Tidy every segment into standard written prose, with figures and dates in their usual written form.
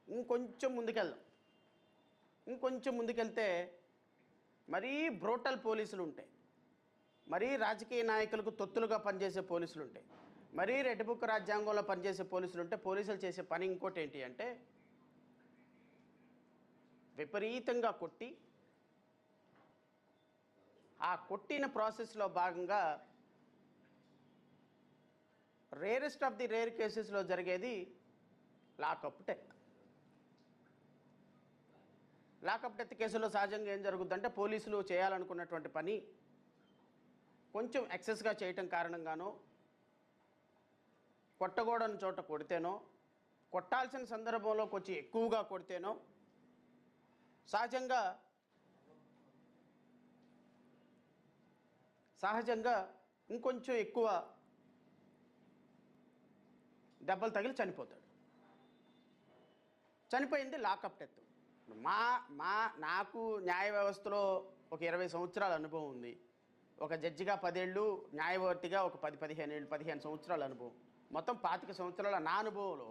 ఇంకొంచెం ముందుకెళ్దాం. ఇంకొంచెం ముందుకెళ్తే మరీ బ్రూటల్ పోలీసులు ఉంటాయి, మరీ రాజకీయ నాయకులకు తొత్తులుగా పనిచేసే పోలీసులు ఉంటాయి, మరీ రెడ్ బుక్ రాజ్యాంగంలో పనిచేసే పోలీసులు ఉంటే పోలీసులు చేసే పని ఇంకోటి ఏంటి అంటే విపరీతంగా కొట్టి ఆ కొట్టిన ప్రాసెస్లో భాగంగా రేరెస్ట్ ఆఫ్ ది రేర్ కేసెస్లో జరిగేది లాకప్ డెత్. లాకప్ డెత్ కేసులో సహజంగా ఏం జరుగుతుందంటే పోలీసులు చేయాలనుకున్నటువంటి పని కొంచెం ఎక్సెస్గా చేయటం కారణంగానో, కొట్టకూడని చోట కొడితేనో, కొట్టాల్సిన సందర్భంలో కొంచెం ఎక్కువగా కొడితేనో సహజంగా ఇంకొంచెం ఎక్కువ దెబ్బలు తగిలి చనిపోతాడు. చనిపోయింది లాకప్ డెత్. నాకు న్యాయ వ్యవస్థలో ఒక 20 సంవత్సరాల అనుభవం ఉంది. ఒక జడ్జిగా 10 ఏళ్ళు, న్యాయవాదిగా ఒక 15 సంవత్సరాల అనుభవం. మొత్తం 25 సంవత్సరాల నా అనుభవంలో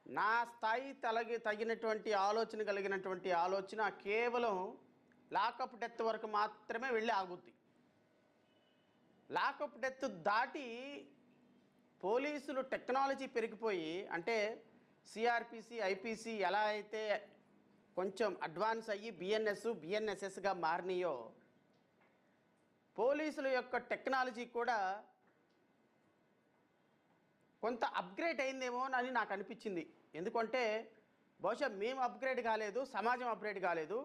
నా స్థాయి తగినటువంటి ఆలోచన కలిగినటువంటి ఆలోచన కేవలం లాకప్ డెత్ వరకు మాత్రమే వెళ్ళి ఆగుద్ది. లాకప్ డెత్ దాటి పోలీసులు టెక్నాలజీ పెరిగిపోయి, అంటే సిఆర్పిసి ఐపీసీ ఎలా అయితే కొంచెం అడ్వాన్స్ అయ్యి బిఎన్ఎస్ఎస్గా మారినాయో పోలీసుల యొక్క టెక్నాలజీ కూడా కొంత అప్గ్రేడ్ అయిందేమో అని నాకు అనిపించింది. ఎందుకంటే బహుశా మేము అప్గ్రేడ్ కాలేదు, సమాజం అప్గ్రేడ్ కాలేదు,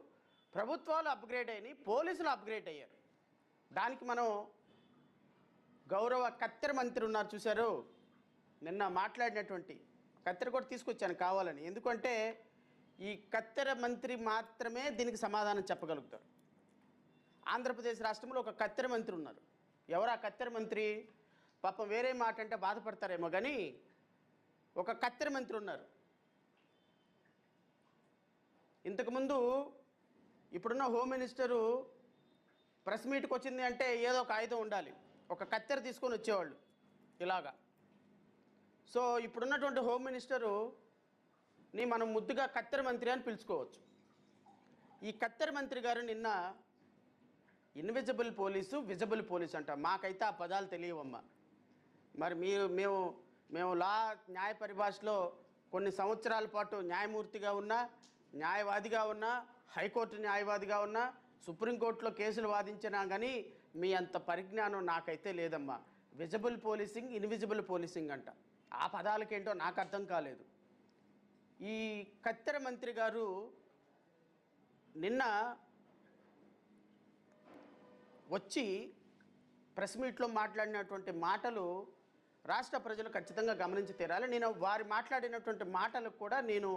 ప్రభుత్వాలు అప్గ్రేడ్ అయినాయి, పోలీసులు అప్గ్రేడ్ అయ్యారు. దానికి మనం గౌరవ కత్తెర మంత్రి ఉన్నారు చూశారు, నిన్న మాట్లాడినటువంటి కత్తెర కూడా తీసుకొచ్చాను కావాలని. ఎందుకంటే ఈ కత్తెర మంత్రి మాత్రమే దీనికి సమాధానం చెప్పగలుగుతారు. ఆంధ్రప్రదేశ్ రాష్ట్రంలో ఒక కత్తెర మంత్రి ఉన్నారు. ఎవరు ఆ కత్తెర మంత్రి? పాపం వేరే మాట అంటే బాధపడతారేమో కానీ ఒక కత్తెర మంత్రి ఉన్నారు. ఇంతకుముందు ఇప్పుడున్న హోమ్ మినిస్టరు ప్రెస్ మీట్కి వచ్చింది అంటే ఏదో ఒక ఆయుధం ఉండాలి, ఒక కత్తెర తీసుకొని వచ్చేవాళ్ళు ఇలాగా. సో ఇప్పుడున్నటువంటి హోమ్ మినిస్టరుని మనం ముద్దుగా కత్తెర మంత్రి అని పిలుచుకోవచ్చు. ఈ కత్తెర మంత్రి గారు నిన్న ఇన్విజిబుల్ పోలీసు, విజిబుల్ పోలీసు అంట. మాకైతే ఆ పదాలు తెలియవమ్మా. మరి మేము న్యాయ పరిభాషలో కొన్ని సంవత్సరాల పాటు న్యాయమూర్తిగా ఉన్నా, న్యాయవాదిగా ఉన్నా, హైకోర్టు న్యాయవాదిగా ఉన్నా, సుప్రీంకోర్టులో కేసులు వాదించినా కానీ మీ అంత పరిజ్ఞానం నాకైతే లేదమ్మా. విజిబుల్ పోలీసింగ్, ఇన్విజిబుల్ పోలీసింగ్ అంట. ఆ పదాలకేంటో నాకు అర్థం కాలేదు. ఈ కత్తెర మంత్రి గారు నిన్న వచ్చి ప్రెస్ మీట్లో మాట్లాడినటువంటి మాటలు రాష్ట్ర ప్రజలు ఖచ్చితంగా గమనించి తీరాలి. నేను వారి మాట్లాడినటువంటి మాటలకు కూడా నేను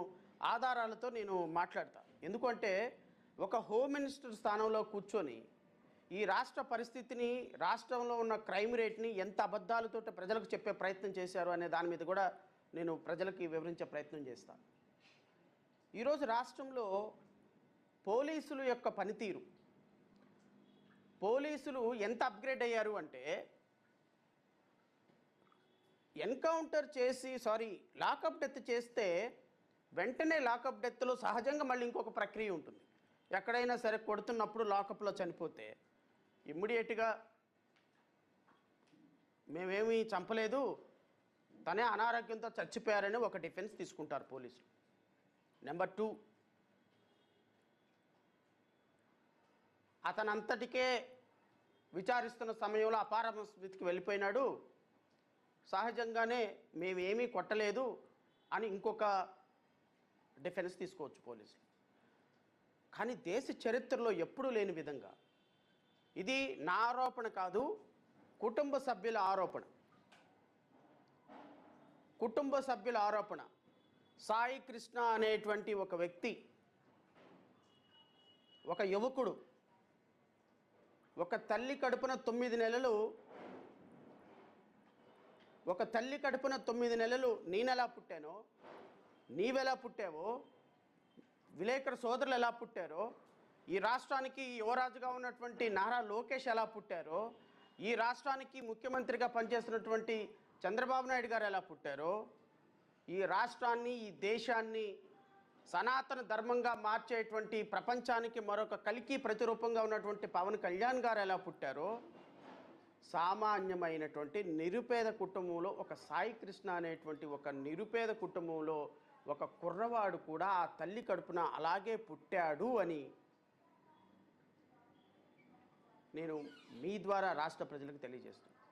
ఆధారాలతో నేను మాట్లాడతాను. ఎందుకంటే ఒక హోమ్ మినిస్టర్ స్థానంలో కూర్చొని ఈ రాష్ట్ర పరిస్థితిని, రాష్ట్రంలో ఉన్న క్రైమ్ రేట్ని ఎంత అబద్ధాలతో ప్రజలకు చెప్పే ప్రయత్నం చేశారు అనే దాని మీద కూడా నేను ప్రజలకి వివరించే ప్రయత్నం చేస్తాను. ఈరోజు రాష్ట్రంలో పోలీసుల యొక్క పనితీరు, పోలీసులు ఎంత అప్గ్రేడ్ అయ్యారు అంటే ఎన్కౌంటర్ చేసి లాకప్ డెత్ చేస్తే వెంటనే లాకప్ డెత్లో సహజంగా మళ్ళీ ఇంకొక ప్రక్రియ ఉంటుంది. ఎక్కడైనా సరే కొడుతున్నప్పుడు లాకప్లో చనిపోతే ఇమ్మీడియట్గా మేమేమీ చంపలేదు, తనే అనారోగ్యంతో చచ్చిపోయారని ఒక డిఫెన్స్ తీసుకుంటారు పోలీసులు. నెంబర్ 2, అతనంతటికే విచారిస్తున్న సమయంలో అపార స్థితికి వెళ్ళిపోయినాడు, సహజంగానే మేమేమీ కొట్టలేదు అని ఇంకొక డిఫెన్స్ తీసుకోవచ్చు పోలీసులు. కానీ దేశ చరిత్రలో ఎప్పుడూ లేని విధంగా, ఇది నా ఆరోపణ కాదు, కుటుంబ సభ్యుల ఆరోపణ. కుటుంబ సభ్యుల ఆరోపణ. సాయి కృష్ణ అనేటువంటి ఒక వ్యక్తి, ఒక యువకుడు, ఒక తల్లి కడుపున 9 నెలలు, ఒక తల్లి కడుపున 9 నెలలు నేనెలా పుట్టానో, నీవెలా పుట్టావో, విలేకరు సోదరులు ఎలా పుట్టారో, ఈ రాష్ట్రానికి యువరాజుగా ఉన్నటువంటి నారా లోకేష్ ఎలా పుట్టారో, ఈ రాష్ట్రానికి ముఖ్యమంత్రిగా పనిచేస్తున్నటువంటి చంద్రబాబు నాయుడు గారు ఎలా పుట్టారో, ఈ రాష్ట్రాన్ని, ఈ దేశాన్ని సనాతన ధర్మంగా మార్చేటువంటి, ప్రపంచానికి మరొక కలికి ప్రతిరూపంగా ఉన్నటువంటి పవన్ కళ్యాణ్ గారు ఎలా పుట్టారో, సామాన్యమైనటువంటి నిరుపేద కుటుంబంలో, ఒక సాయి కృష్ణ అనేటువంటి ఒక నిరుపేద కుటుంబంలో ఒక కుర్రవాడు కూడా ఆ తల్లి కడుపున అలాగే పుట్టాడు అని నేను మీ ద్వారా రాష్ట్ర ప్రజలకు తెలియజేస్తున్నాను.